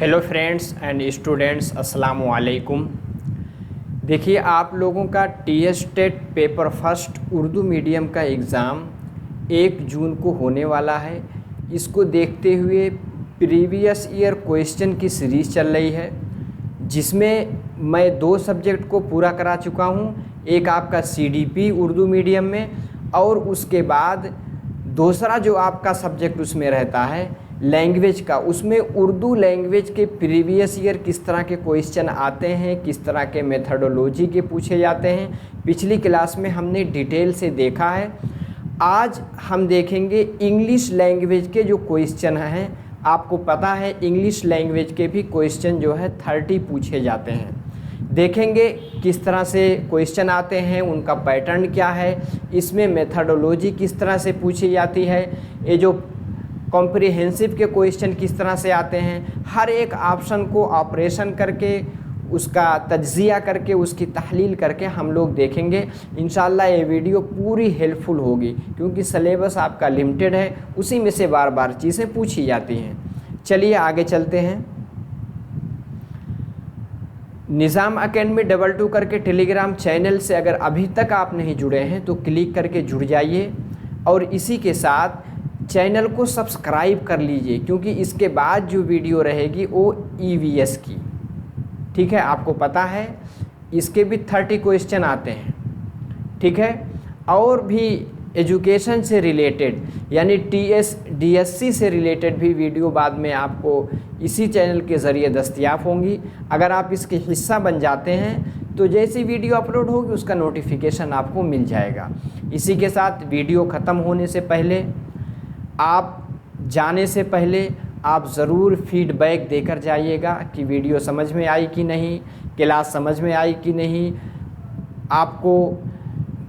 Hello friends and students, अस्सलाम वालेकुम। देखिए, आप लोगों का TS TET paper first Urdu medium का एग्ज़ाम 1 जून को होने वाला है। इसको देखते हुए प्रीवियस ईयर क्वेश्चन की सीरीज़ चल रही है, जिसमें मैं 2 सब्जेक्ट को पूरा करा चुका हूँ। एक आपका सीडीपी उर्दू मीडियम में, और उसके बाद दूसरा जो आपका सब्जेक्ट उसमें रहता है लैंग्वेज का, उसमें उर्दू लैंग्वेज के प्रीवियस ईयर किस तरह के क्वेश्चन आते हैं, किस तरह के मेथडोलॉजी के पूछे जाते हैं, पिछली क्लास में हमने डिटेल से देखा है। आज हम देखेंगे इंग्लिश लैंग्वेज के जो क्वेश्चन हैं। आपको पता है इंग्लिश लैंग्वेज के भी क्वेश्चन जो है 30 पूछे जाते हैं। देखेंगे किस तरह से क्वेश्चन आते हैं, उनका पैटर्न क्या है, इसमें मेथडोलॉजी किस तरह से पूछी जाती है, ये जो कॉम्प्रिहेंसिव के क्वेश्चन किस तरह से आते हैं, हर एक ऑप्शन को ऑपरेशन करके उसका तज्जिया करके उसकी तहलील करके हम लोग देखेंगे। इंशाल्लाह ये वीडियो पूरी हेल्पफुल होगी, क्योंकि सिलेबस आपका लिमिटेड है, उसी में से बार बार चीज़ें पूछी जाती हैं। चलिए आगे चलते हैं। निज़ाम अकेडमी 22 करके टेलीग्राम चैनल से अगर अभी तक आप नहीं जुड़े हैं तो क्लिक करके जुड़ जाइए, और इसी के साथ चैनल को सब्सक्राइब कर लीजिए, क्योंकि इसके बाद जो वीडियो रहेगी वो ईवीएस की, ठीक है। आपको पता है इसके भी 30 क्वेश्चन आते हैं, ठीक है। और भी एजुकेशन से रिलेटेड यानी टीएस डीएससी से रिलेटेड भी वीडियो बाद में आपको इसी चैनल के ज़रिए दस्तयाब होंगी। अगर आप इसके हिस्सा बन जाते हैं तो जैसी वीडियो अपलोड होगी उसका नोटिफिकेशन आपको मिल जाएगा। इसी के साथ वीडियो ख़त्म होने से पहले, आप जाने से पहले आप ज़रूर फीडबैक देकर जाइएगा कि वीडियो समझ में आई कि नहीं, क्लास समझ में आई कि नहीं, आपको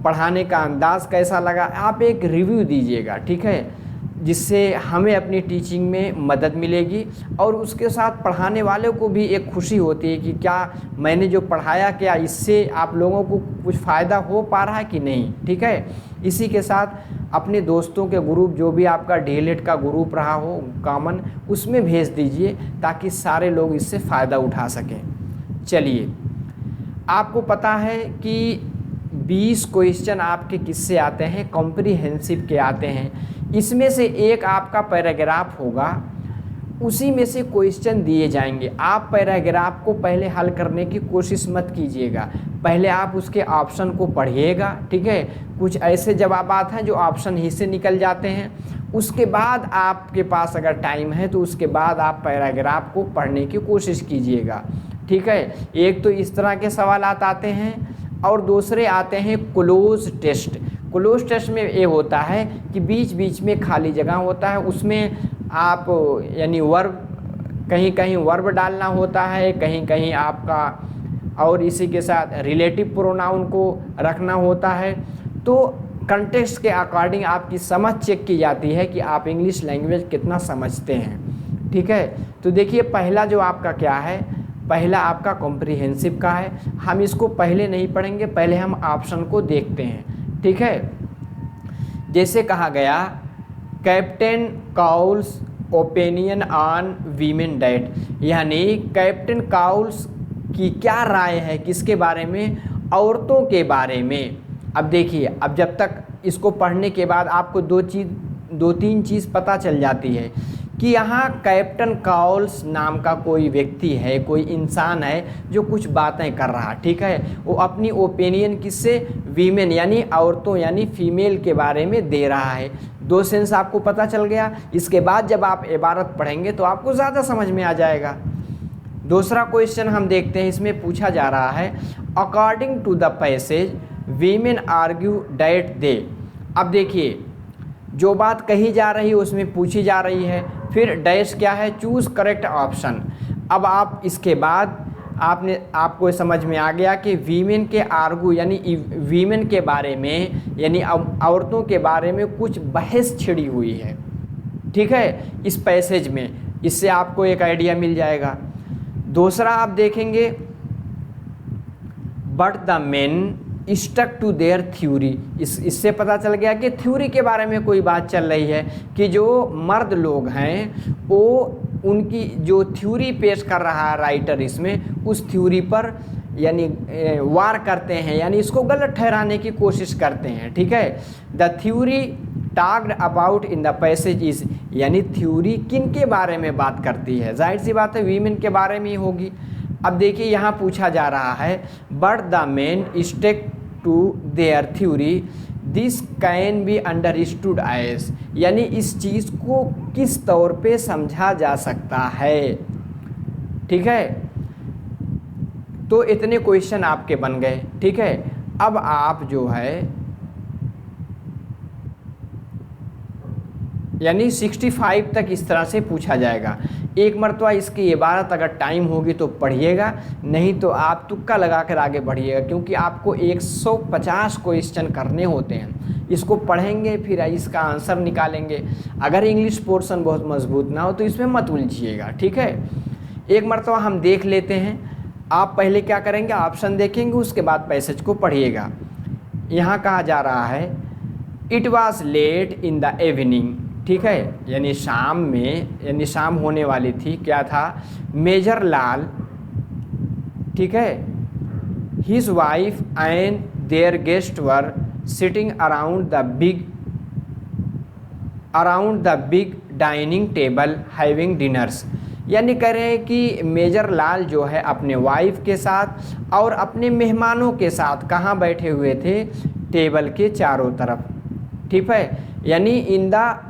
पढ़ाने का अंदाज़ कैसा लगा, आप एक रिव्यू दीजिएगा, ठीक है, जिससे हमें अपनी टीचिंग में मदद मिलेगी और उसके साथ पढ़ाने वाले को भी एक खुशी होती है कि क्या मैंने जो पढ़ाया क्या इससे आप लोगों को कुछ फ़ायदा हो पा रहा है कि नहीं, ठीक है। इसी के साथ अपने दोस्तों के ग्रुप, जो भी आपका डीएलएड का ग्रुप रहा हो कॉमन, उसमें भेज दीजिए ताकि सारे लोग इससे फ़ायदा उठा सकें। चलिए, आपको पता है कि 20 क्वेश्चन आपके किससे आते हैं, कॉम्प्रिहेंसिव के आते हैं। इसमें से एक आपका पैराग्राफ होगा, उसी में से क्वेश्चन दिए जाएंगे। आप पैराग्राफ को पहले हल करने की कोशिश मत कीजिएगा, पहले आप उसके ऑप्शन को पढ़िएगा, ठीक है। कुछ ऐसे जवाबात हैं जो ऑप्शन ही से निकल जाते हैं। उसके बाद आपके पास अगर टाइम है तो उसके बाद आप पैराग्राफ को पढ़ने की कोशिश कीजिएगा, ठीक है। एक तो इस तरह के सवाल आते हैं, और दूसरे आते हैं क्लोज टेस्ट। क्लोज टेस्ट में ये होता है कि बीच बीच में खाली जगह होता है, उसमें आप यानी वर्ब, कहीं कहीं वर्ब डालना होता है, कहीं कहीं आपका, और इसी के साथ रिलेटिव प्रोनाउन को रखना होता है। तो कंटेक्स्ट के अकॉर्डिंग आपकी समझ चेक की जाती है कि आप इंग्लिश लैंग्वेज कितना समझते हैं, ठीक है। तो देखिए, पहला जो आपका क्या है, पहला आपका कॉम्प्रिहेंसिव का है। हम इसको पहले नहीं पढ़ेंगे, पहले हम ऑप्शन को देखते हैं, ठीक है। जैसे कहा गया, captain Cowles opinion on women date, यानी कैप्टन काउल्स की क्या राय है किसके बारे में, औरतों के बारे में। अब देखिए, अब जब तक इसको पढ़ने के बाद आपको 2-3 चीज़ पता चल जाती है कि यहाँ कैप्टन काउल्स नाम का कोई व्यक्ति है, कोई इंसान है जो कुछ बातें कर रहा, ठीक है। वो अपनी ओपिनियन किससे, वीमेन यानी औरतों यानी फीमेल के बारे में दे रहा है। 2 सेंस आपको पता चल गया। इसके बाद जब आप इबारत पढ़ेंगे तो आपको ज़्यादा समझ में आ जाएगा। दूसरा क्वेश्चन हम देखते हैं, इसमें पूछा जा रहा है, according to the passage women argue that they. अब देखिए, जो बात कही जा रही है उसमें पूछी जा रही है, फिर डैश क्या है, चूज़ करेक्ट ऑप्शन। अब आप इसके बाद आपको समझ में आ गया कि वीमेन के आर्गू यानी वीमेन के बारे में यानी औरतों के बारे में कुछ बहस छिड़ी हुई है, ठीक है, इस पैसेज में। इससे आपको एक आइडिया मिल जाएगा। दूसरा आप देखेंगे, but the main stuck to their theory. इससे पता चल गया कि थ्योरी के बारे में कोई बात चल रही है कि जो मर्द लोग हैं वो उनकी जो थ्योरी पेश कर रहा है राइटर इसमें, उस थ्योरी पर यानी वार करते हैं, यानी इसको गलत ठहराने की कोशिश करते हैं। ठीक है, the theory talked about in the passage is, यानी थ्योरी किन के बारे में बात करती है, जाहिर सी बात है वीमेन के बारे में ही होगी। अब देखिए यहाँ पूछा जा रहा है but the main stake to their theory this can be understood as, यानी इस चीज़ को किस तौर पे समझा जा सकता है। ठीक है, तो इतने क्वेश्चन आपके बन गए। ठीक है, अब आप जो है यानी 65 तक इस तरह से पूछा जाएगा। एक मरतबा इसकी इबारत अगर टाइम होगी तो पढ़िएगा, नहीं तो आप तुक्का लगा कर आगे बढ़िएगा, क्योंकि आपको 150 क्वेश्चन करने होते हैं। इसको पढ़ेंगे फिर इसका आंसर निकालेंगे। अगर इंग्लिश पोर्शन बहुत मजबूत ना हो तो इसमें मत उलझिएगा। ठीक है, एक मरतबा हम देख लेते हैं। आप पहले क्या करेंगे, ऑप्शन देखेंगे, उसके बाद पैसेज को पढ़िएगा। यहाँ कहा जा रहा है it was late in the evening. ठीक है, यानी शाम में, यानी शाम होने वाली थी। क्या था, मेजर लाल, ठीक है, his wife and there guest were sitting around the big dining table having dinners, यानी कह रहे हैं कि मेजर लाल जो है अपने वाइफ के साथ और अपने मेहमानों के साथ कहाँ बैठे हुए थे, टेबल के चारों तरफ। ठीक है, यानी इन द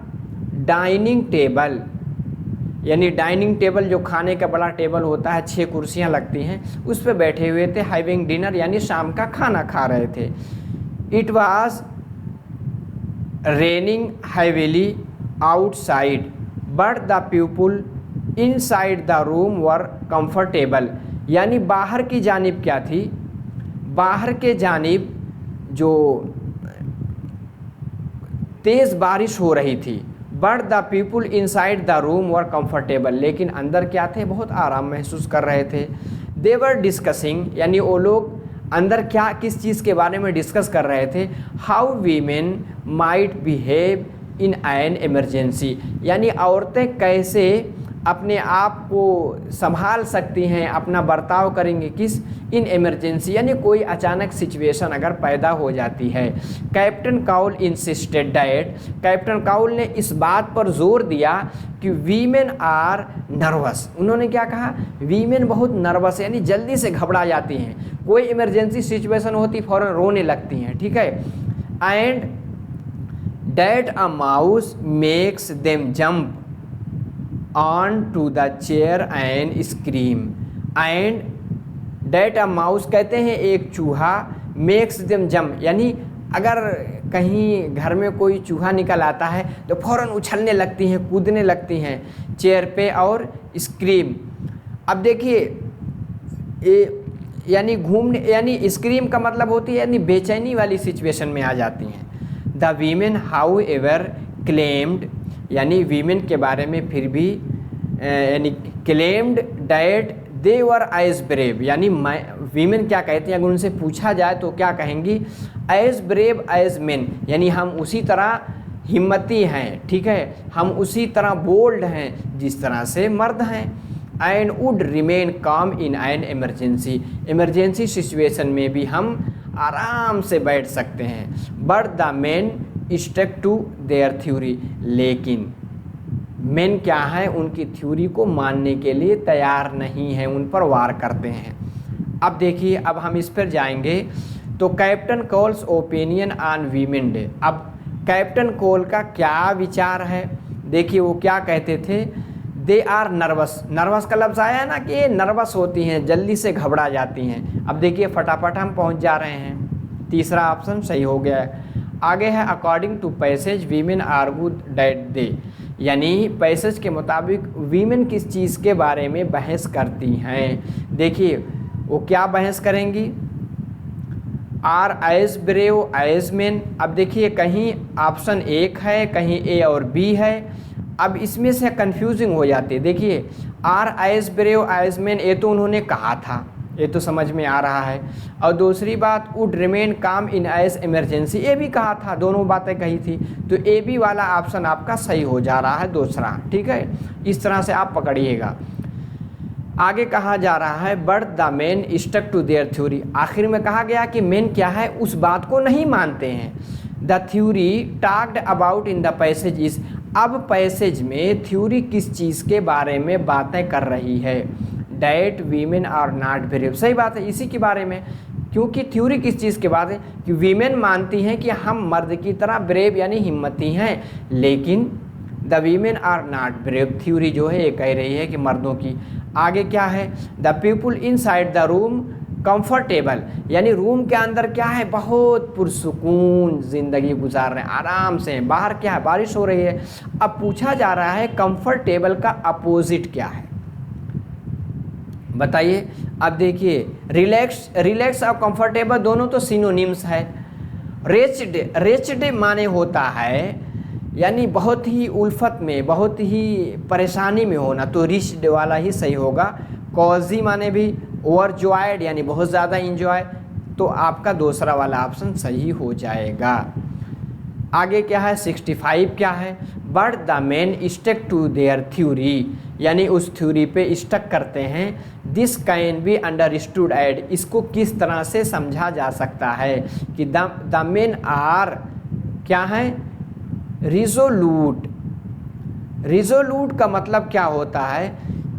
डाइनिंग टेबल, यानी डाइनिंग टेबल जो खाने का बड़ा टेबल होता है, 6 कुर्सियां लगती हैं, उस पर बैठे हुए थे। हैविंग डिनर, यानी शाम का खाना खा रहे थे। It was raining heavily outside but the people inside the room were comfortable, यानी बाहर की जानिब क्या थी, बाहर के जानिब जो तेज़ बारिश हो रही थी। But the people inside the room were comfortable, लेकिन अंदर क्या थे, बहुत आराम महसूस कर रहे थे। दे वर डिस्कसिंग, यानी वो लोग अंदर क्या किस चीज़ के बारे में डिस्कस कर रहे थे, how women might behave in an emergency, यानी औरतें कैसे अपने आप को संभाल सकती हैं, अपना बर्ताव करेंगे किस, इन इमरजेंसी, यानी कोई अचानक सिचुएशन अगर पैदा हो जाती है। Captain cowl insisted that, captain cowl ने इस बात पर जोर दिया कि वीमेन आर नर्वस, उन्होंने क्या कहा, वीमेन बहुत नर्वस, यानी जल्दी से घबरा जाती हैं, कोई इमरजेंसी सिचुएशन होती फ़ौरन रोने लगती हैं। ठीक है, and that a mouse makes them jump on to the chair and scream, and that a mouse, कहते हैं एक चूहा, makes them jump, यानी अगर कहीं घर में कोई चूहा निकल आता है तो फ़ौरन उछलने लगती हैं, कूदने लगती हैं चेयर पे, और स्क्रीम। अब देखिए यानी घूमने, यानी स्क्रीम का मतलब होती है यानी बेचैनी वाली सिचुएशन में आ जाती हैं। The women however claimed, यानी वीमेन के बारे में फिर भी यानी claimed that they were as brave, यानी वीमेन क्या कहते हैं, अगर उनसे पूछा जाए तो क्या कहेंगी, एज ब्रेव एज मेन, यानी हम उसी तरह हिम्मती हैं। ठीक है, हम उसी तरह बोल्ड हैं जिस तरह से मर्द हैं। And would remain calm in an emergency, emergency situation में भी हम आराम से बैठ सकते हैं। But the main stuck to their theory, लेकिन मेन क्या है, उनकी थ्योरी को मानने के लिए तैयार नहीं है, उन पर वार करते हैं। अब देखिए, अब हम इस पर जाएंगे तो captain Coles opinion on women day. अब कैप्टन कोल का क्या विचार है, देखिए वो क्या कहते थे, दे आर नर्वस, नर्वस का लफ्ज़ आया है ना कि ये नर्वस होती हैं, जल्दी से घबरा जाती हैं। अब देखिए फटाफट हम पहुंच जा रहे हैं, तीसरा ऑप्शन सही हो गया है। आगे है according to passage women argue that they, यानी पैसेज के मुताबिक वीमेन किस चीज़ के बारे में बहस करती हैं। देखिए वो क्या बहस करेंगी, are as brave as men. अब देखिए कहीं ऑप्शन एक है, कहीं ए और बी है, अब इसमें से कंफ्यूजिंग हो जाती है। देखिए are as brave as men, ये तो उन्होंने कहा था, ये तो समझ में आ रहा है। और दूसरी बात, would remain calm in as emergency, ये भी कहा था, दोनों बातें कही थी। तो ए बी वाला ऑप्शन आपका सही हो जा रहा है, दूसरा। ठीक है, इस तरह से आप पकड़िएगा। आगे कहा जा रहा है but the main stuck to their theory, आखिर में कहा गया कि मेन क्या है, उस बात को नहीं मानते हैं। The theory talked about in the passage is, अब पैसेज में थ्योरी किस चीज़ के बारे में बातें कर रही है, that women are not brave, सही बात है, इसी के बारे में। क्योंकि थ्योरी किस चीज़ के बारे में, कि वीमेन मानती हैं कि हम मर्द की तरह ब्रेव यानी हिम्मती हैं, लेकिन the women are not brave, theory जो है ये कह रही है कि मर्दों की। आगे क्या है, the people in side the room comfortable, यानी रूम के अंदर क्या है, बहुत पुरसुकून ज़िंदगी गुजार रहे हैं, आराम से। बाहर क्या है, बारिश हो रही है। अब पूछा जा रहा है कंफर्टेबल का अपोजिट क्या है, बताइए। अब देखिए, रिलैक्स और कंफर्टेबल दोनों तो सिनोनिम्स है। रेच्ड माने होता है यानी बहुत ही उल्फत में, बहुत ही परेशानी में होना, तो रिच्ड वाला ही सही होगा। कॉजी माने भी ओवरजॉयड यानी बहुत ज़्यादा इंजॉय, तो आपका दूसरा वाला ऑप्शन सही हो जाएगा। आगे क्या है, 65 क्या है, but the main stuck to their theory, यानी उस थ्योरी पे स्टक करते हैं। This can be understood as, इसको किस तरह से समझा जा सकता है कि द मेन आर क्या है, रिजोलूट। रिजोलूट का मतलब क्या होता है,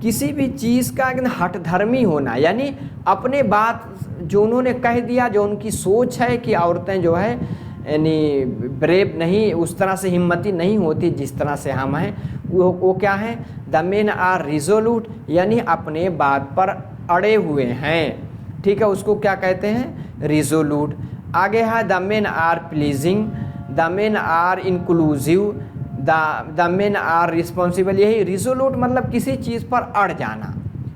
किसी भी चीज़ का एकदम हठधर्मी होना, यानी अपने बात जो उन्होंने कह दिया, जो उनकी सोच है कि औरतें जो है यानी ब्रेव नहीं, उस तरह से हिम्मती नहीं होती जिस तरह से हम हैं, वो क्या है, द मेन आर रिजोलूट, यानी अपने बात पर अड़े हुए हैं। ठीक है, उसको क्या कहते हैं, रिजोलूट। आगे है the men are pleasing, the men are inclusive, the men are responsible. यही रिजोलूट मतलब किसी चीज़ पर अड़ जाना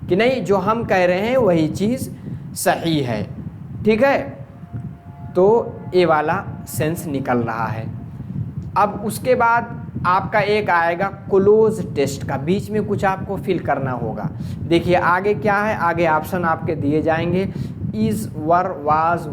कि नहीं, जो हम कह रहे हैं वही चीज़ सही है। ठीक है, तो ये वाला सेंस निकल रहा है। अब उसके बाद आपका एक आएगा क्लोज टेस्ट का, बीच में कुछ आपको फिल करना होगा। देखिए आगे क्या है, आगे ऑप्शन आपके दिए जाएंगे, इज, वर, वाज,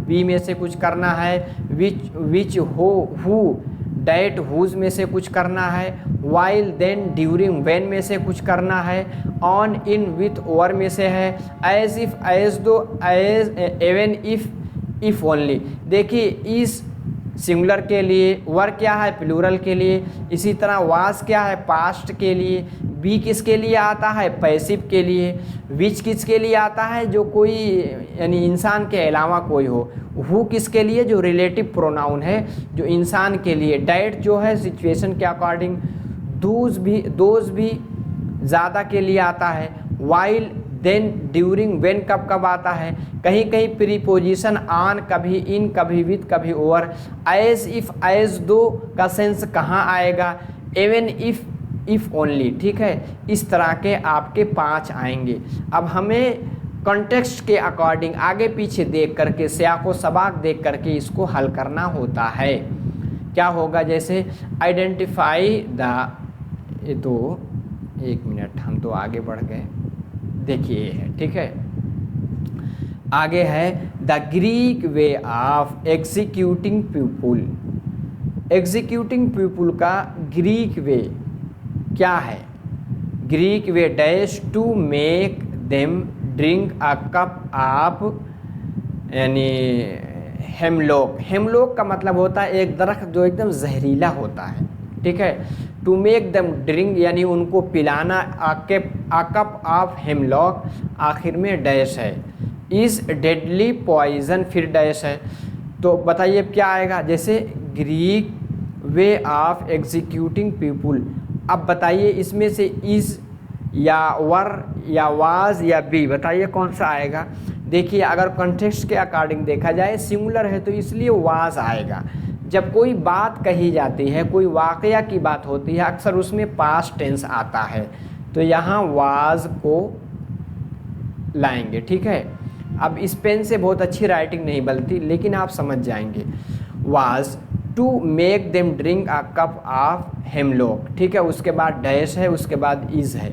बी में से कुछ करना है, विच, हो, हु, डैट, हुज में से कुछ करना है, वाइल, देन, ड्यूरिंग, व्हेन में से कुछ करना है, ऑन, इन, विथ, ओवर में से है, एज इफ, एज दो, एज, एवन इफ ओनली। देखिए इस सिंगुलर के लिए, वर क्या है प्लूरल के लिए, इसी तरह वाज क्या है पास्ट के लिए, बी किसके लिए आता है पैसिव के लिए, विच किसके लिए आता है जो कोई यानी इंसान के अलावा कोई हो, हु किसके लिए जो रिलेटिव प्रोनाउन है जो इंसान के लिए, डैट जो है सिचुएशन के अकॉर्डिंग, दोज भी ज़्यादा के लिए आता है, वाइल, देन, ड्यूरिंग, व्हेन कब कब आता है, कहीं कहीं प्रीपोजिशन ऑन, कभी इन, कभी विथ, कभी ओवर, एज इफ, एज दो का सेंस कहाँ आएगा, एवन इफ ओनली। ठीक है, इस तरह के आपके 5 आएंगे। अब हमें कॉन्टेक्स्ट के अकॉर्डिंग आगे पीछे देख करके, सियाको सबाक देख करके इसको हल करना होता है। क्या होगा, जैसे आइडेंटिफाई द, ये तो एक मिनट हम तो आगे बढ़ गए, देखिए ये है। ठीक है, आगे है the Greek way of executing people. Executing people का ग्रीक वे क्या है, Greek way dash to make them drink a cup of, यानी हेमलॉक। हेमलॉक का मतलब होता है एक दरख्त जो एकदम जहरीला होता है। ठीक है, टू मेक दम ड्रिंक यानी उनको पिलाना, आ कप ऑफ हेमलॉक, आखिर में डैश है, इज़ डेडली पॉइजन, फिर डैश है। तो बताइए क्या आएगा, जैसे Greek way of executing people. अब बताइए इसमें से इज़ या वर या वाज या बी, बताइए कौन सा आएगा। देखिए अगर कॉन्टेक्स्ट के अकॉर्डिंग देखा जाए सिंगुलर है तो इसलिए वाज आएगा। जब कोई बात कही जाती है, कोई वाकया की बात होती है, अक्सर उसमें पास्ट टेंस आता है, तो यहाँ वाज को लाएंगे। ठीक है, अब इस पेन से बहुत अच्छी राइटिंग नहीं बनती लेकिन आप समझ जाएंगे। Was to make them drink a cup of hemlock. ठीक है, उसके बाद डैश है, उसके बाद इज़ है।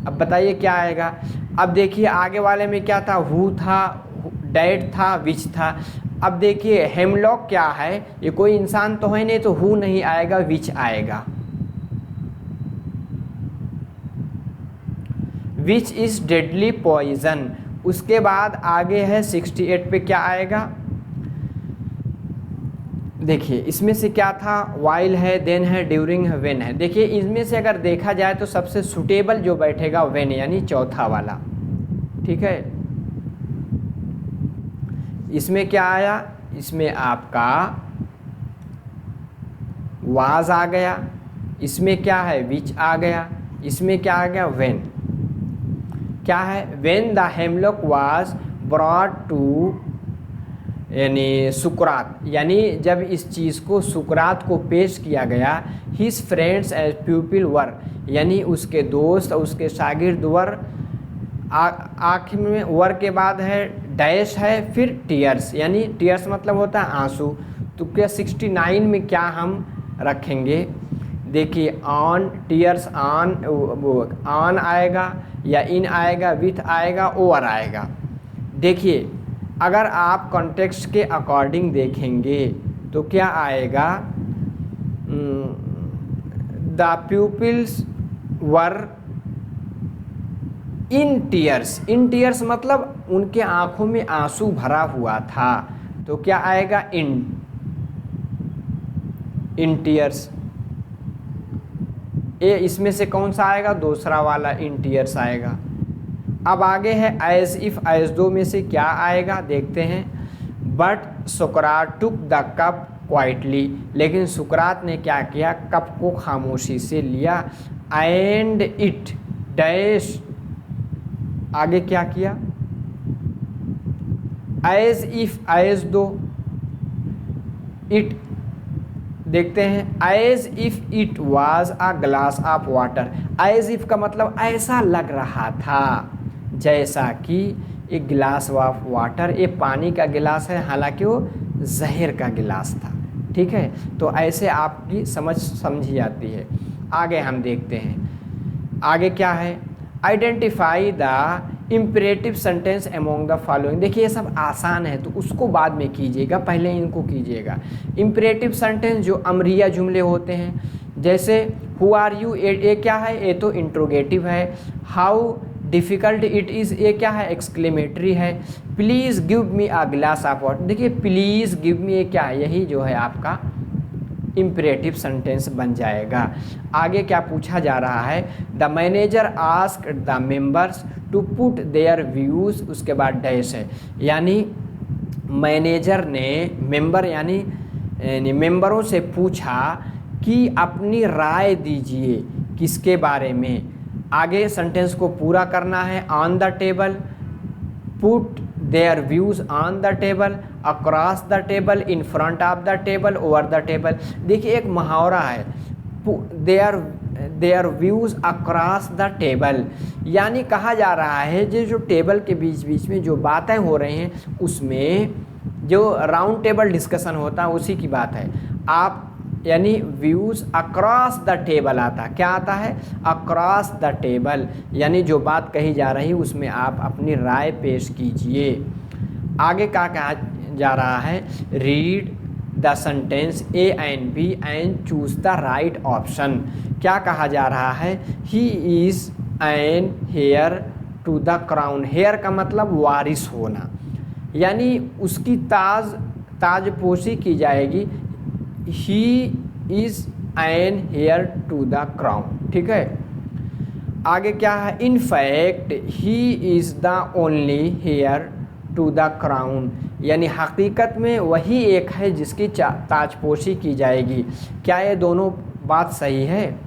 अब बताइए क्या आएगा। अब देखिए आगे वाले में क्या था, हु था, डैड था, विच था। अब देखिए हेमलॉक क्या है, ये कोई इंसान तो है नहीं, तो हु नहीं आएगा, विच आएगा। Which is deadly poison. उसके बाद आगे है 68 पे क्या आएगा, देखिए इसमें से क्या था, वाइल है, देन है, ड्यूरिंग है, वेन है। देखिए इसमें से अगर देखा जाए तो सबसे सुटेबल जो बैठेगा वेन, यानी चौथा वाला, ठीक है। इसमें क्या आया, इसमें आपका वाज आ गया, इसमें क्या है, विच आ गया, इसमें क्या आ गया, वेन। क्या है, when the hemlock was brought to, यानी सुकरात, यानी जब इस चीज़ को सुकरात को पेश किया गया, हिज फ्रेंड्स एज प्यूपिल वर, यानी उसके दोस्त और उसके शागिर्द वर। आखिर में वर के बाद है डैश है, फिर टीयर्स, यानी टीयर्स मतलब होता है आंसू। तो क्या 69 में क्या हम रखेंगे, देखिए ऑन, टीयर्स ऑन, ऑन आएगा या इन आएगा, विथ आएगा, ओवर आएगा। देखिए अगर आप कॉन्टेक्स्ट के अकॉर्डिंग देखेंगे तो क्या आएगा, the pupils were in tears. In tears मतलब उनके आंखों में आंसू भरा हुआ था, तो क्या आएगा, इन टीयर्स। ए इसमें से कौन सा आएगा, दूसरा वाला इन टीयर्स आएगा। अब आगे है एज इफ, एज दो में से क्या आएगा देखते हैं, but Sukrat took the cup quietly, लेकिन सुकरात ने क्या किया, कप को खामोशी से लिया, एंड इट डैश, आगे क्या किया, as if, as though, it देखते हैं, as if it was a glass of water. As if का मतलब ऐसा लग रहा था जैसा कि एक गिलास ऑफ वाटर, ये पानी का गिलास है, हालांकि वो जहर का गिलास था, ठीक है। तो ऐसे आपकी समझी जाती है। आगे हम देखते हैं, आगे क्या है, identify the imperative sentence among the following. देखिए ये सब आसान है, तो उसको बाद में कीजिएगा, पहले इनको कीजिएगा। इम्परेटिव सेंटेंस जो अमरिया जुमले होते हैं, जैसे हु आर यू, ये क्या है, ये तो इंट्रोगेटिव है। हाउ डिफ़िकल्ट इट इज़, ये क्या है, एक्सक्लेमेटरी है। Please give me a glass of water, देखिए प्लीज़ गिव मी, ये क्या है, यही जो है आपका इम्परेटिव सेंटेंस बन जाएगा। आगे क्या पूछा जा रहा है, the manager asked the members to put their views, उसके बाद डैश है, यानी मैनेजर ने मेंबर यानी मेंबरों से पूछा कि अपनी राय दीजिए किसके बारे में। आगे सेंटेंस को पूरा करना है, on the table, put their views on the table, across the table, in front of the table, over the table. देखिए एक मुहावरा है, their views across the table, यानी कहा जा रहा है जो टेबल के बीच बीच में जो बातें हो रही हैं उसमें जो राउंड टेबल डिस्कशन होता है उसी की बात है। आप यानी व्यूज़ अक्रॉस द टेबल आता, क्या आता है, अक्रॉस द टेबल, यानी जो बात कही जा रही उसमें आप अपनी राय पेश कीजिए। आगे क्या कहा जा रहा है, read the sentence A and B and choose the right option. क्या कहा जा रहा है, he is an heir to the crown. Heir का मतलब वारिस होना, यानी उसकी ताजपोशी की जाएगी। He is an heir to the crown, ठीक है। आगे क्या है, in fact he is the only heir to the crown, यानी हकीकत में वही एक है जिसकी ताजपोशी की जाएगी। क्या ये दोनों बात सही है,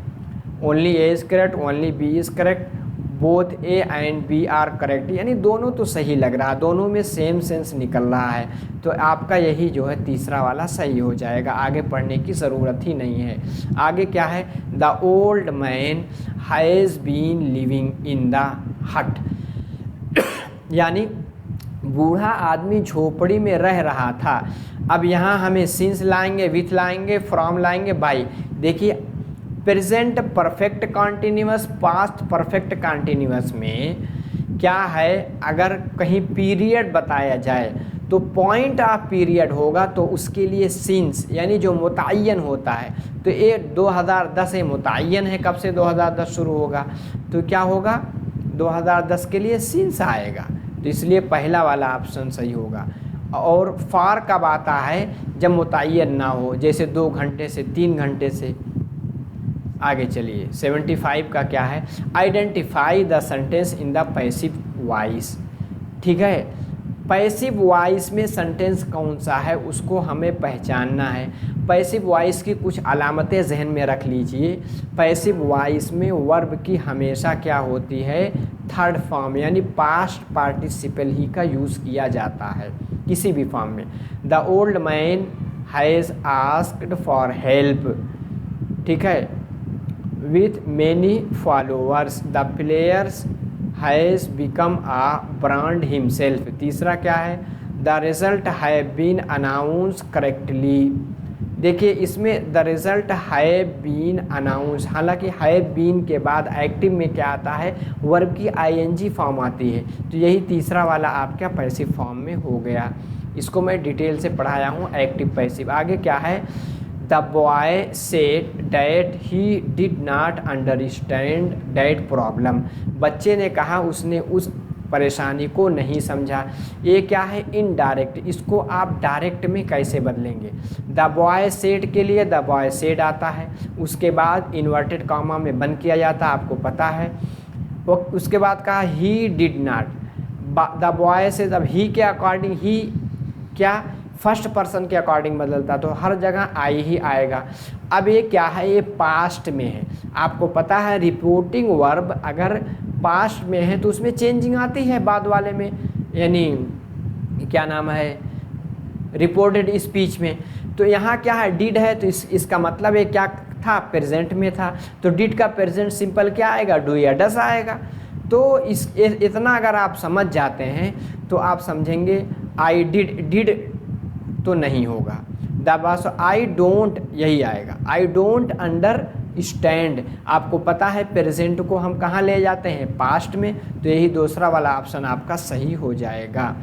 only A is correct, only B is correct, both A and B are correct, यानी दोनों तो सही लग रहा है, दोनों में सेम सेंस निकल रहा है, तो आपका यही जो है तीसरा वाला सही हो जाएगा, आगे पढ़ने की ज़रूरत ही नहीं है। आगे क्या है, the old man has been living in the hut, यानी बूढ़ा आदमी झोपड़ी में रह रहा था। अब यहाँ हमें सिंस लाएंगे, विथ लाएंगे, फ्रॉम लाएंगे, बाई। देखिए present perfect continuous, past perfect continuous में क्या है, अगर कहीं पीरियड बताया जाए तो पॉइंट ऑफ पीरियड होगा, तो उसके लिए सिंस यानी जो मुतय्यन होता है, तो ये 2010 ये मुतय्यन है, कब से 2010 शुरू होगा, तो क्या होगा 2010 के लिए सिंस आएगा, तो इसलिए पहला वाला ऑप्शन सही होगा। और फार कब आता है, जब मुतय्यन ना हो, जैसे 2 घंटे से 3 घंटे से। आगे चलिए 75 का क्या है, identify the sentence in the passive voice. ठीक है, पैसिव वॉइस में सेंटेंस कौन सा है उसको हमें पहचानना है। पैसिव वॉइस की कुछ अलामतें जहन में रख लीजिए। पैसिव वॉइस में वर्ब की हमेशा क्या होती है, थर्ड फॉर्म यानी पास्ट पार्टिसिपल ही का यूज़ किया जाता है किसी भी फॉर्म में। The old man has asked for help, ठीक है, with many followers, the players has become a brand himself। तीसरा क्या है, the result have been announced correctly। देखिए इसमें the result have been announce, हालांकि हैव बीन के बाद एक्टिव में क्या आता है, वर्ब की आईएनजी फॉर्म आती है, तो यही तीसरा वाला आपका पैसिव फॉर्म में हो गया। इसको मैं डिटेल से पढ़ाया हूँ एक्टिव पैसिव। आगे क्या है, the boy said that he did not understand that problem. बच्चे ने कहा उसने उस परेशानी को नहीं समझा। ये क्या है, इनडायरेक्ट, इसको आप डायरेक्ट में कैसे बदलेंगे। द बॉय सेड के लिए द बॉय सेड आता है, उसके बाद इन्वर्टेड कॉमा में बंद किया जाता है, आपको पता है। उसके बाद कहा he did not, the boy से अब ही के अकॉर्डिंग ही क्या फर्स्ट पर्सन के अकॉर्डिंग बदलता, तो हर जगह आई ही आएगा। अब ये क्या है, ये पास्ट में है, आपको पता है रिपोर्टिंग वर्ब अगर पास्ट में है तो उसमें चेंजिंग आती है बाद वाले में, यानी क्या नाम है, रिपोर्टेड स्पीच में। तो यहाँ क्या है, डिड है, तो इसका मतलब है क्या था, प्रेजेंट में था, तो डिड का प्रेजेंट सिंपल क्या आएगा, डू या डस आएगा। तो इतना अगर आप समझ जाते हैं तो आप समझेंगे आई डिड तो नहीं होगा, द बस आई डोंट यही आएगा, आई डोंट अंडरस्टैंड। आपको पता है प्रेजेंट को हम कहाँ ले जाते हैं, पास्ट में, तो यही दूसरा वाला ऑप्शन आपका सही हो जाएगा।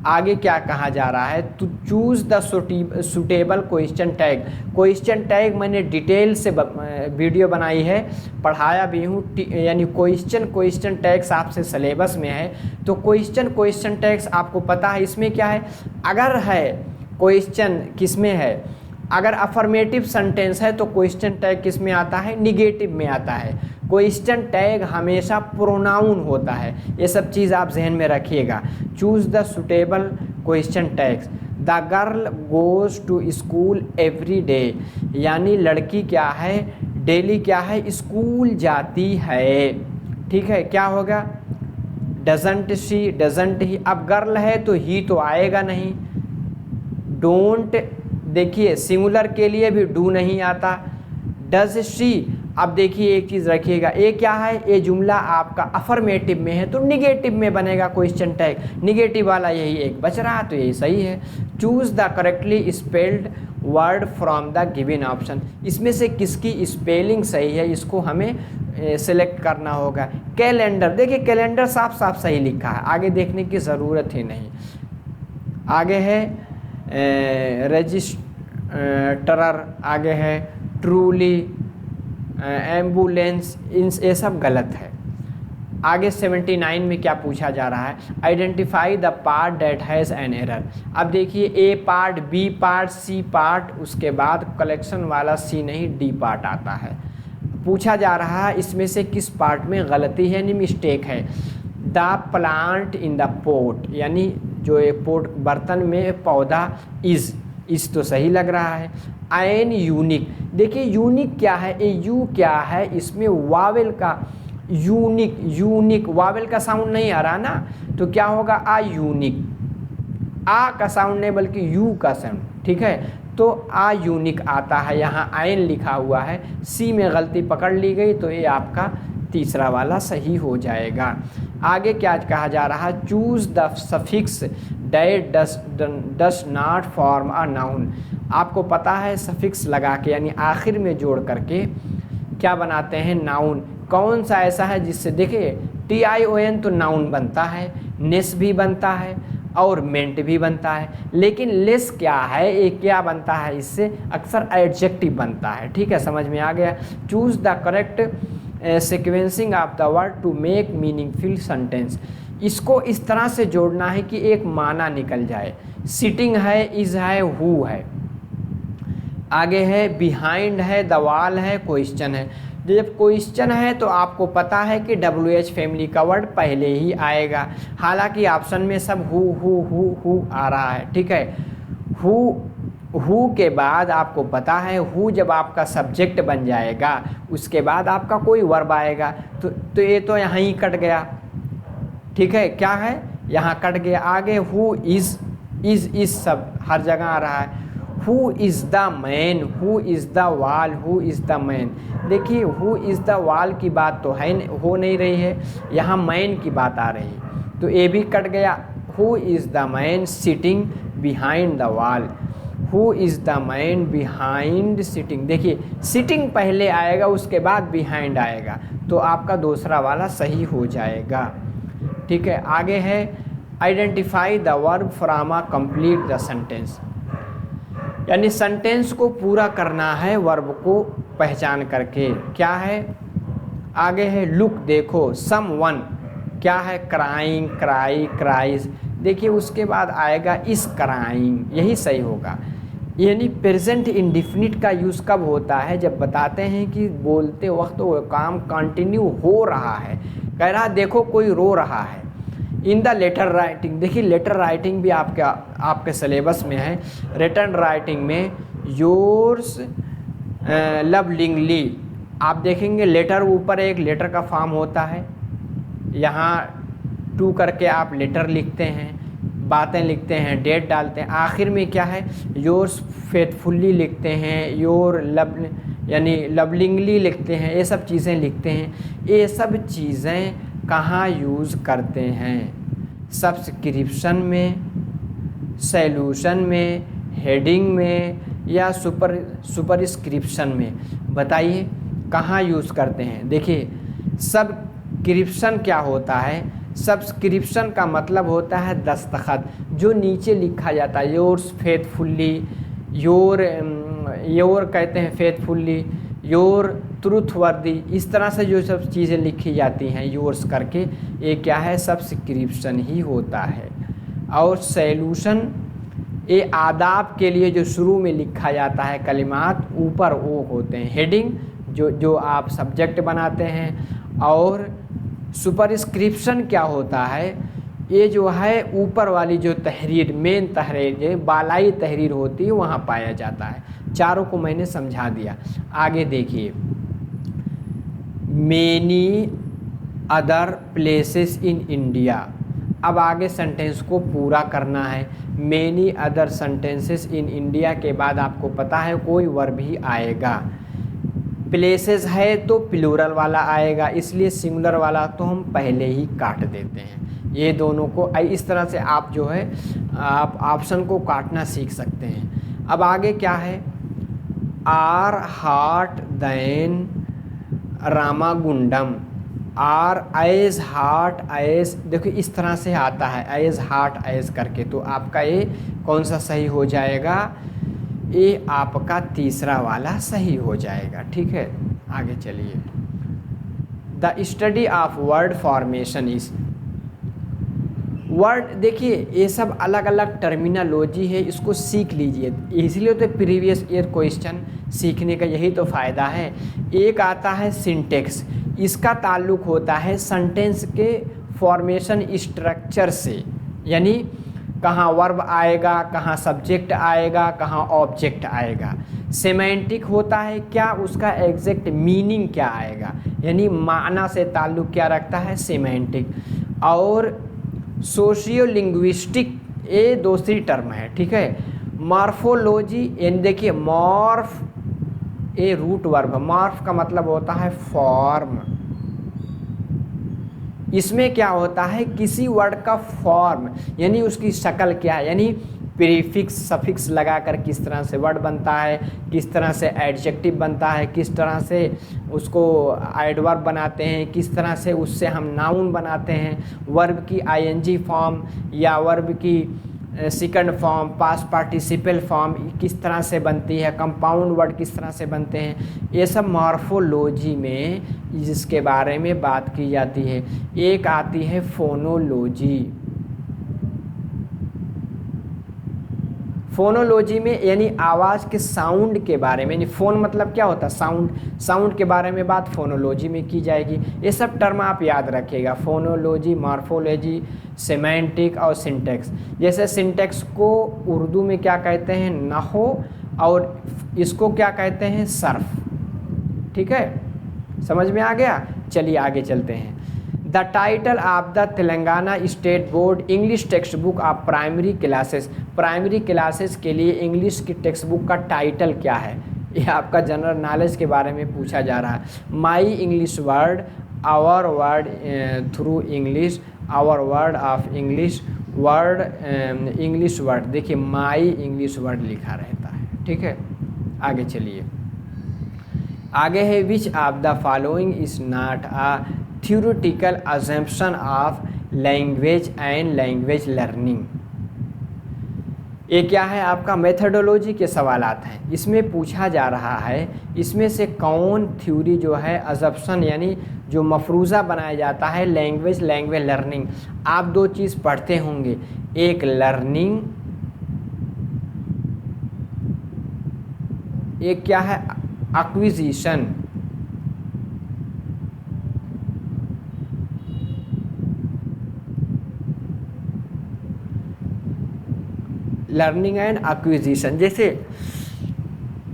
आगे क्या कहा जा रहा है, to choose the suitable question tag. Question tag मैंने डिटेल से वीडियो बनाई है, पढ़ाया भी हूँ, यानी क्वेश्चन टैग्स आपसे सिलेबस में है। तो क्वेश्चन टैग्स आपको पता है इसमें क्या है, अगर है क्वेश्चन किस में है, अगर अफर्मेटिव सेंटेंस है तो क्वेश्चन टैग किस में आता है, निगेटिव में आता है। क्वेश्चन टैग हमेशा प्रोनाउन होता है, ये सब चीज़ आप जहन में रखिएगा। Choose the suitable question tags. The girl goes to school every day, यानी लड़की क्या है, डेली क्या है, स्कूल जाती है। ठीक है, क्या होगा, डजंट शी, डजंट ही। अब गर्ल है तो ही तो आएगा नहीं। डोंट, देखिए सिंगुलर के लिए भी डू नहीं आता। डज शी, अब देखिए एक चीज़ रखिएगा, ये क्या है, ये जुमला आपका अफर्मेटिव में है तो निगेटिव में बनेगा क्वेश्चन टैग, निगेटिव वाला यही एक बच रहा, तो यही सही है। Choose the correctly spelled word from the given option. इसमें से किसकी स्पेलिंग सही है, इसको हमें सेलेक्ट करना होगा। कैलेंडर, देखिए कैलेंडर साफ साफ सही लिखा है, आगे देखने की ज़रूरत ही नहीं। आगे है रजिस्टरर, आगे है ट्रूली, एम्बुलेंस, इन ये सब गलत है। आगे 79 में क्या पूछा जा रहा है, identify the part that has an error. अब देखिए A part, B part, C part, उसके बाद कलेक्शन वाला सी नहीं डी पार्ट आता है। पूछा जा रहा है इसमें से किस पार्ट में गलती है, यानी मिस्टेक है। The plant in the pot, यानी जो एक पोट बर्तन में पौधा इस तो सही लग रहा है। एन यूनिक, देखिए यूनिक क्या है, ए यू क्या है, इसमें वावेल का यूनिक वावेल का साउंड नहीं आ रहा ना, तो क्या होगा, आ यूनिक, आ का साउंड नहीं बल्कि यू का साउंड। ठीक है, तो आ यूनिक आता है, यहाँ आयन लिखा हुआ है, सी में गलती पकड़ ली गई, तो ये आपका तीसरा वाला सही हो जाएगा। आगे क्या कहा जा रहा है, choose the suffix that does not form a noun. आपको पता है सफिक्स लगा के यानी आखिर में जोड़ करके क्या बनाते हैं, नाउन। कौन सा ऐसा है जिससे, देखिए TION तो नाउन बनता है, नेस भी बनता है और मेंट भी बनता है, लेकिन लेस क्या है, ये क्या बनता है, इससे अक्सर एडजेक्टिव बनता है। ठीक है, समझ में आ गया। Choose the correct sequencing of the word to make meaningful sentence. इसको इस तरह से जोड़ना है कि एक माना निकल जाए। सिटिंग है, इज है, हु है, आगे है बिहाइंड है, द वॉल है, क्वेश्चन है। जब क्वेश्चन है तो आपको पता है कि WH फैमिली का वर्ड पहले ही आएगा, हालांकि ऑप्शन में सब हु आ रहा है। ठीक है, हु के बाद आपको पता है हु जब आपका सब्जेक्ट बन जाएगा उसके बाद आपका कोई वर्ब आएगा, तो ये तो यहाँ ही कट गया। ठीक है, क्या है, यहाँ कट गया। आगे हु इज सब हर जगह आ रहा है। Who is the man, who is the wall, who is the man. देखिए हु इज़ द वॉल की बात तो है हो नहीं रही है, यहाँ मैन की बात आ रही है, तो ये भी कट गया। Who is the man sitting behind the wall, who is the man behind sitting. देखिए सिटिंग पहले आएगा उसके बाद बिहाइंड आएगा, तो आपका दूसरा वाला सही हो जाएगा। ठीक है, आगे है identify the verb from a complete the sentence, यानी सेंटेंस को पूरा करना है वर्ब को पहचान करके। क्या है, आगे है लुक देखो, सम वन क्या है, क्राइंग, क्राई, क्राइज। देखिए उसके बाद आएगा इस क्राइंग, यही सही होगा। यानी प्रेजेंट इंडिफिनिट का यूज़ कब होता है, जब बताते हैं कि बोलते वक्त वो काम कंटिन्यू हो रहा है। कह रहा देखो कोई रो रहा है। इन द लेटर राइटिंग, देखिए लेटर राइटिंग भी आपके सिलेबस में है। रिटर्न राइटिंग में योर्स लवलिंगली, आप देखेंगे लेटर ऊपर एक लेटर का फॉर्म होता है, यहाँ टू करके आप लेटर लिखते हैं, बातें लिखते हैं, डेट डालते हैं। आखिर में क्या है, योर्स फेथफुल्ली लिखते हैं, योर लव यानी लवलिंगली लिखते हैं, ये सब चीज़ें लिखते हैं। ये सब चीज़ें कहाँ यूज़ करते हैं, सब्सक्रिप्शन में, सॉल्यूशन में, हेडिंग में या सुपरस्क्रिप्शन में, बताइए कहाँ यूज़ करते हैं। देखिए सब्सक्रिप्शन क्या होता है, सब्सक्रिप्शन का मतलब होता है दस्तखत, जो नीचे लिखा जाता है। योर्स फेथफुल्ली, योर कहते हैं फेथफुल्ली, योर ट्रूथवर्दी, इस तरह से जो सब चीज़ें लिखी जाती हैं योर्स करके, ये क्या है, सब्सक्रिप्शन ही होता है। और सॉल्यूशन ये आदाब के लिए जो शुरू में लिखा जाता है कलिमात, ऊपर वो होते हैं हेडिंग, जो आप सब्जेक्ट बनाते हैं। और सुपरस्क्रिप्शन क्या होता है, ये जो है ऊपर वाली जो तहरीर, मेन तहरीर, जो बालाई तहरीर होती है वहाँ पाया जाता है। चारों को मैंने समझा दिया। आगे देखिए, many other places in India. अब आगे सेंटेंस को पूरा करना है। Many other sentences in India के बाद आपको पता है कोई वर्ब ही आएगा। प्लेसेस है तो प्लूरल वाला आएगा, इसलिए सिंगुलर वाला तो हम पहले ही काट देते हैं। ये दोनों को इस तरह से आप जो है आप ऑप्शन को काटना सीख सकते हैं। अब आगे क्या है, are hard than Ramagundam, are as hard as, देखो इस तरह से आता है एज हार्ट एज करके, तो आपका ये कौन सा सही हो जाएगा, ये आपका तीसरा वाला सही हो जाएगा। ठीक है, आगे चलिए। The study of word formation is, word देखिए ये सब अलग अलग टर्मिनोलॉजी है, इसको सीख लीजिए। इसलिए तो प्रीवियस ईयर क्वेश्चन सीखने का यही तो फ़ायदा है। एक आता है सिंटेक्स, इसका ताल्लुक़ होता है सेंटेंस के फॉर्मेशन स्ट्रक्चर से, यानी कहाँ वर्ब आएगा, कहाँ सब्जेक्ट आएगा, कहाँ ऑब्जेक्ट आएगा। सेमेंटिक होता है क्या, उसका एग्जैक्ट मीनिंग क्या आएगा, यानी माना से ताल्लुक़ क्या रखता है, सेमेंटिक। और सोशियो लिंग्विस्टिक ये दूसरी टर्म है। ठीक है, मॉर्फोलॉजी, यानी देखिए मॉर्फ ए रूट वर्ब, मॉर्फ का मतलब होता है फॉर्म। इसमें क्या होता है, किसी वर्ड का फॉर्म यानी उसकी शक्ल क्या है, यानी प्रीफिक्स सफिक्स लगाकर किस तरह से वर्ड बनता है, किस तरह से एडजेक्टिव बनता है, किस तरह से उसको एडवर्ब बनाते हैं, किस तरह से उससे हम नाउन बनाते हैं, वर्ब की आईएनजी फॉर्म या वर्ब की second form, past participle form किस तरह से बनती है, कंपाउंड वर्ड किस तरह से बनते हैं, ये सब मॉर्फोलॉजी में जिसके बारे में बात की जाती है। एक आती है फोनोलॉजी। फोनोलॉजी में यानी आवाज़ के साउंड के बारे में, यानी फ़ोन मतलब क्या होता है साउंड, साउंड के बारे में बात फोनोलॉजी में की जाएगी। ये सब टर्म आप याद रखिएगा, फोनोलॉजी, मॉर्फोलॉजी, सेमेंटिक और सिंटेक्स। जैसे सिंटेक्स को उर्दू में क्या कहते हैं, नहो, और इसको क्या कहते हैं, सर्फ। ठीक है, समझ में आ गया। चलिए आगे चलते हैं। The title of the Telangana state board English text book of primary classes. Primary classes के लिए इंग्लिश की टेक्स्ट बुक का टाइटल क्या है, ये आपका जनरल नॉलेज के बारे में पूछा जा रहा है। My English word, our word through English, our word of English, word English word. देखिए माई इंग्लिश वर्ड लिखा रहता है। ठीक है, आगे चलिए। आगे है which of the following is not a theoretical assumption of language and language learning. ये क्या है, आपका मेथडोलॉजी के सवालात हैं। इसमें पूछा जा रहा है इसमें से कौन थ्योरी जो है अजम्पशन यानी जो मफरूज़ा बनाया जाता है लैंग्वेज लर्निंग। आप दो चीज़ पढ़ते होंगे, एक लर्निंग, एक क्या है एक्विजिशन। Learning and acquisition. जैसे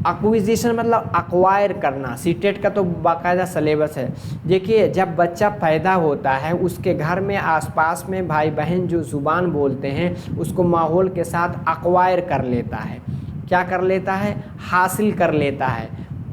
एक्विजिशन मतलब अक्वायर करना, सीटेट का तो बाकायदा सिलेबस है। देखिए जब बच्चा पैदा होता है उसके घर में आसपास में भाई बहन जो ज़ुबान बोलते हैं उसको माहौल के साथ अक्वायर कर लेता है। क्या कर लेता है, हासिल कर लेता है,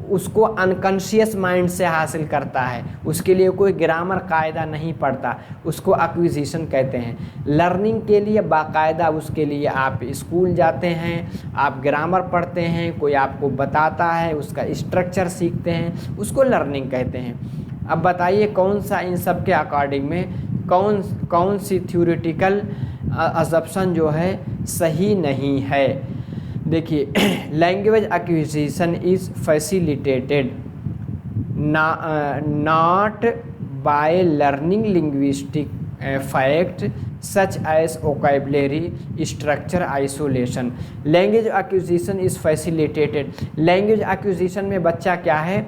उसको अनकॉन्शियस माइंड से हासिल करता है, उसके लिए कोई ग्रामर कायदा नहीं पढ़ता, उसको एक्विजिशन कहते हैं। लर्निंग के लिए बाकायदा उसके लिए आप स्कूल जाते हैं, आप ग्रामर पढ़ते हैं, कोई आपको बताता है, उसका स्ट्रक्चर सीखते हैं, उसको लर्निंग कहते हैं। अब बताइए कौन सा इन सब के अकॉर्डिंग में कौन सी थ्योरेटिकल अजम्पशन जो है सही नहीं है। देखिए language acquisition is facilitated not by learning linguistic fact such as vocabulary structure isolation. Language acquisition is facilitated. Language acquisition में बच्चा क्या है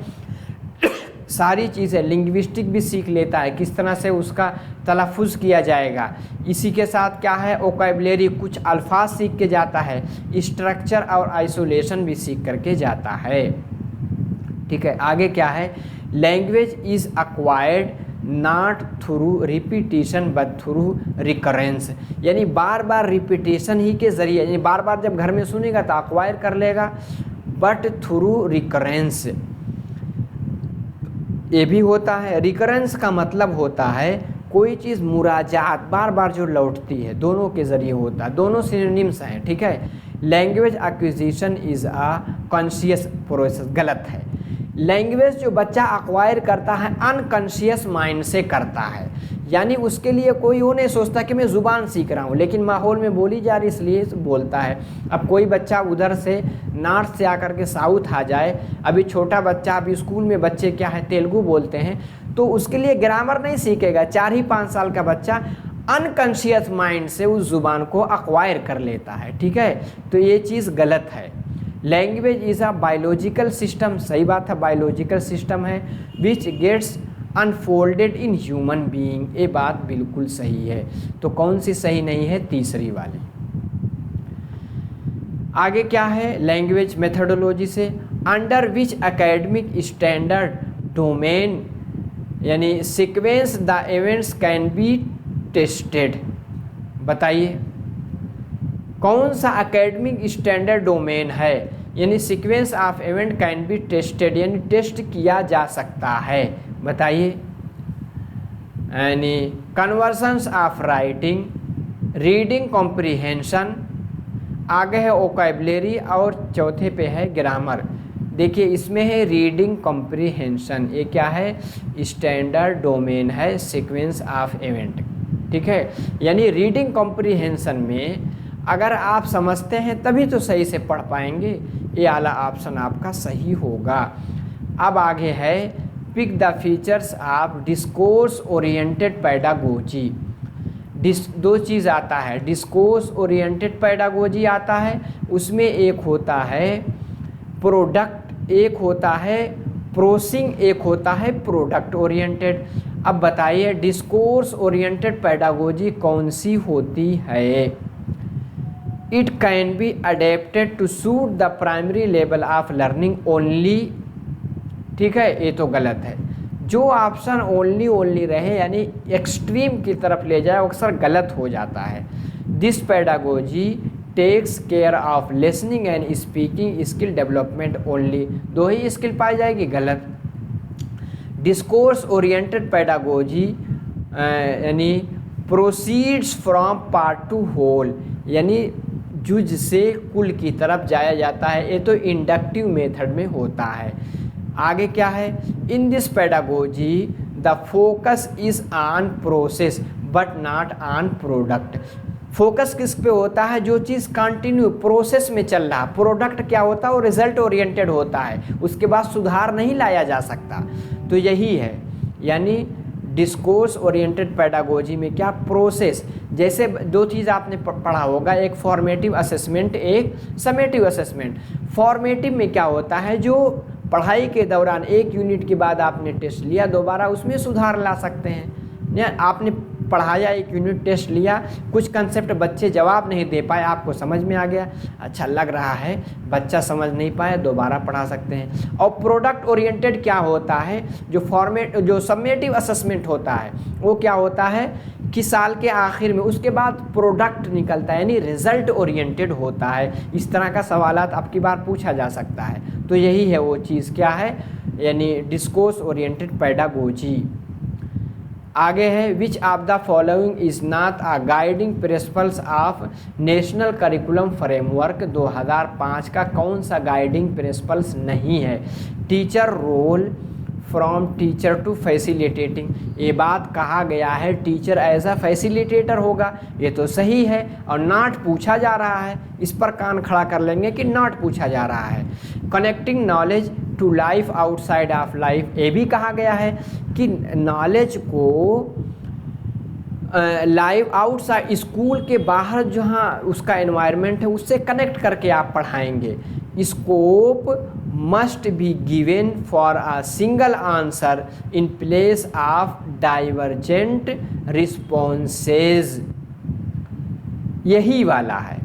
सारी चीज़ें लिंग्विस्टिक भी सीख लेता है, किस तरह से उसका तलफ़ुज़ किया जाएगा। इसी के साथ क्या है वोकैबुलरी, कुछ अल्फाज सीख के जाता है, स्ट्रक्चर और आइसोलेशन भी सीख करके जाता है। ठीक है, आगे क्या है, language is acquired not through repetition but through recurrence. यानी बार बार रिपीटेशन ही के ज़रिए, यानी बार बार जब घर में सुनेगा तो एक्वायर कर लेगा, बट थ्रू रिकरेंस ये भी होता है। रिकरेंस का मतलब होता है कोई चीज़ मुराजात बार बार जो लौटती है, दोनों के ज़रिए होता है, दोनों सिनोनिम्स हैं। ठीक है, language acquisition is a conscious process, गलत है। लैंग्वेज जो बच्चा एक्वायर करता है अनकॉन्शियस माइंड से करता है, यानी उसके लिए कोई वो नहीं सोचता कि मैं ज़ुबान सीख रहा हूँ, लेकिन माहौल में बोली जा रही इसलिए बोलता है। अब कोई बच्चा उधर से नॉर्थ से आकर के साउथ आ जाए, अभी छोटा बच्चा, अभी स्कूल में बच्चे क्या है तेलुगु बोलते हैं, तो उसके लिए ग्रामर नहीं सीखेगा। 4 ही 5 साल का बच्चा अनकॉन्शियस माइंड से उस ज़ुबान को एक्वायर कर लेता है। ठीक है, तो ये चीज़ गलत है। Language is a biological system, सही बात है, बायोलॉजिकल सिस्टम है, which gets unfolded in human being, ये बात बिल्कुल सही है। तो कौन सी सही नहीं है, तीसरी वाली। आगे क्या है, लैंग्वेज मेथडोलॉजी से under which academic standard domain यानी sequence the events can be tested. बताइए कौन सा एकेडमिक स्टैंडर्ड डोमेन है, यानी sequence of event can be tested, यानी टेस्ट किया जा सकता है। बताइए, यानी convergence of writing, reading comprehension, आगे है वोकैबुलरी और चौथे पे है ग्रामर। देखिए इसमें है रीडिंग कॉम्प्रिहेंशन, ये क्या है, स्टैंडर्ड डोमेन है, सीक्वेंस ऑफ इवेंट, ठीक है। यानी रीडिंग कॉम्प्रिहेंशन में अगर आप समझते हैं तभी तो सही से पढ़ पाएंगे, ये वाला ऑप्शन आपका सही होगा। अब आगे है pick the features of discourse oriented pedagogy. दो चीज़ आता है, डिस्कोर्स ओरिएंटेड पेडागोजी आता है, उसमें एक होता है प्रोडक्ट, एक होता है प्रोसिंग, एक होता है प्रोडक्ट ओरिएंटेड। अब बताइए डिस्कोर्स ओरिएंटेड पेडागोजी कौन सी होती है। It can be adapted to suit the primary level of learning only, ठीक है, ये तो गलत है। जो ऑप्शन ओनली रहे यानी एक्सट्रीम की तरफ ले जाए अक्सर गलत हो जाता है। This pedagogy takes care of listening and speaking skill development only, दो ही स्किल पाई जाएगी, गलत। डिस्कोर्स ओरिएंटेड पेडागोजी यानी proceeds from part to whole, यानी जुज से कुल की तरफ जाया जाता है, ये तो इंडक्टिव मेथड में होता है। आगे क्या है, in this pedagogy the focus is on process but not on product. Focus किस पे होता है, जो चीज़ कंटिन्यू प्रोसेस में चल रहा, प्रोडक्ट क्या होता है वो रिजल्ट ओरिएंटेड होता है, उसके बाद सुधार नहीं लाया जा सकता। तो यही है, यानी डिस्कोर्स ओरिएंटेड पेडागोजी में क्या, प्रोसेस। जैसे दो चीज़ आपने पढ़ा होगा, एक फॉर्मेटिव असेसमेंट, एक समेटिव असेसमेंट। फॉर्मेटिव में क्या होता है, जो पढ़ाई के दौरान एक यूनिट के बाद आपने टेस्ट लिया, दोबारा उसमें सुधार ला सकते हैं। या आपने पढ़ाया, एक यूनिट टेस्ट लिया, कुछ कंसेप्ट बच्चे जवाब नहीं दे पाए, आपको समझ में आ गया, अच्छा लग रहा है, बच्चा समझ नहीं पाया, दोबारा पढ़ा सकते हैं। और प्रोडक्ट ओरिएंटेड क्या होता है, जो समेटिव असेसमेंट होता है वो क्या होता है कि साल के आखिर में उसके बाद प्रोडक्ट निकलता है, यानी रिजल्ट ओरिएंटेड होता है। इस तरह का सवालात आपकी बार पूछा जा सकता है। तो यही है वो चीज़, क्या है, यानी डिस्कोर्स ओरिएंटेड पेडागोजी। आगे है which of the following is not a guiding principles of national curriculum framework. 2005 का कौन सा गाइडिंग प्रिंसिपल्स नहीं है। Teacher role from teacher to facilitating, ये बात कहा गया है टीचर एज अ फैसिलिटेटर होगा, ये तो सही है। और नॉट पूछा जा रहा है, इस पर कान खड़ा कर लेंगे कि नॉट पूछा जा रहा है। Connecting knowledge to life outside of life, ये भी कहा गया है कि नॉलेज को लाइव आउटसाइड, स्कूल के बाहर जहाँ उसका एनवायरनमेंट है उससे कनेक्ट करके आप पढ़ाएंगे। Scope must be given for a single answer in place of divergent responses, यही वाला है।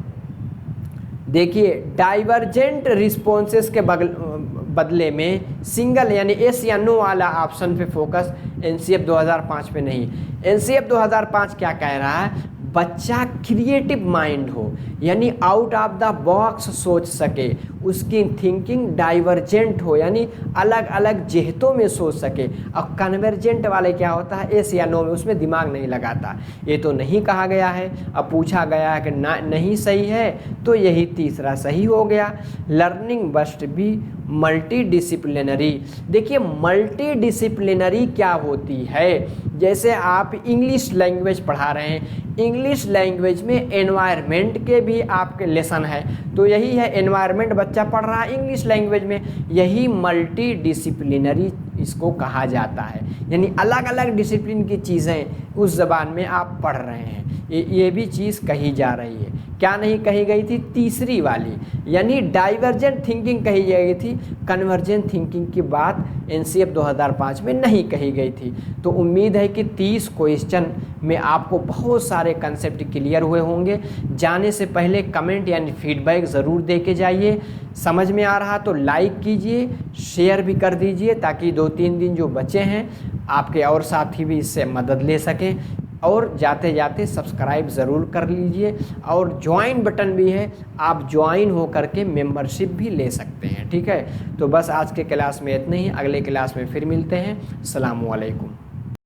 देखिए डाइवर्जेंट रिस्पॉन्सेज के बदले में सिंगल यानी एस या नो वाला ऑप्शन पे फोकस, एनसीएफ 2005 पे नहीं। एनसीएफ 2005 क्या कह रहा है, बच्चा क्रिएटिव माइंड हो, यानी आउट ऑफ द बॉक्स सोच सके, उसकी थिंकिंग डाइवर्जेंट हो, यानी अलग अलग जिहतों में सोच सके। और कन्वर्जेंट वाले क्या होता है, एस या नो में, उसमें दिमाग नहीं लगाता। ये तो नहीं कहा गया है। अब पूछा गया है कि नहीं सही है, तो यही तीसरा सही हो गया। Learning must be multi disciplinary. देखिए मल्टी डिसिप्लिनरी क्या होती है, जैसे आप इंग्लिश लैंग्वेज पढ़ा रहे हैं, इंग्लिश लैंग्वेज में एनवायरनमेंट के भी आपके लेसन है, तो यही है एनवायरनमेंट बच्चा पढ़ रहा है इंग्लिश लैंग्वेज में, यही मल्टी डिसिप्लिनरी इसको कहा जाता है। यानी अलग अलग डिसिप्लिन की चीज़ें उस ज़बान में आप पढ़ रहे हैं, ये भी चीज़ कही जा रही है। क्या नहीं कही गई थी, तीसरी वाली, यानी डाइवर्जेंट थिंकिंग कही गई थी, कन्वर्जेंट थिंकिंग की बात एनसीएफ 2005 में नहीं कही गई थी। तो उम्मीद है कि 30 क्वेश्चन में आपको बहुत सारे कंसेप्ट क्लियर हुए होंगे। जाने से पहले कमेंट यानी फीडबैक ज़रूर दे के जाइए। समझ में आ रहा तो लाइक कीजिए, शेयर भी कर दीजिए, ताकि 2-3 दिन जो बचे हैं आपके और साथी भी इससे मदद ले सकें। और जाते जाते सब्सक्राइब ज़रूर कर लीजिए, और ज्वाइन बटन भी है, आप ज्वाइन हो करके मेंबरशिप भी ले सकते हैं। ठीक है, तो बस आज के क्लास में इतना ही, अगले क्लास में फिर मिलते हैं। अस्सलामु अलैकुम।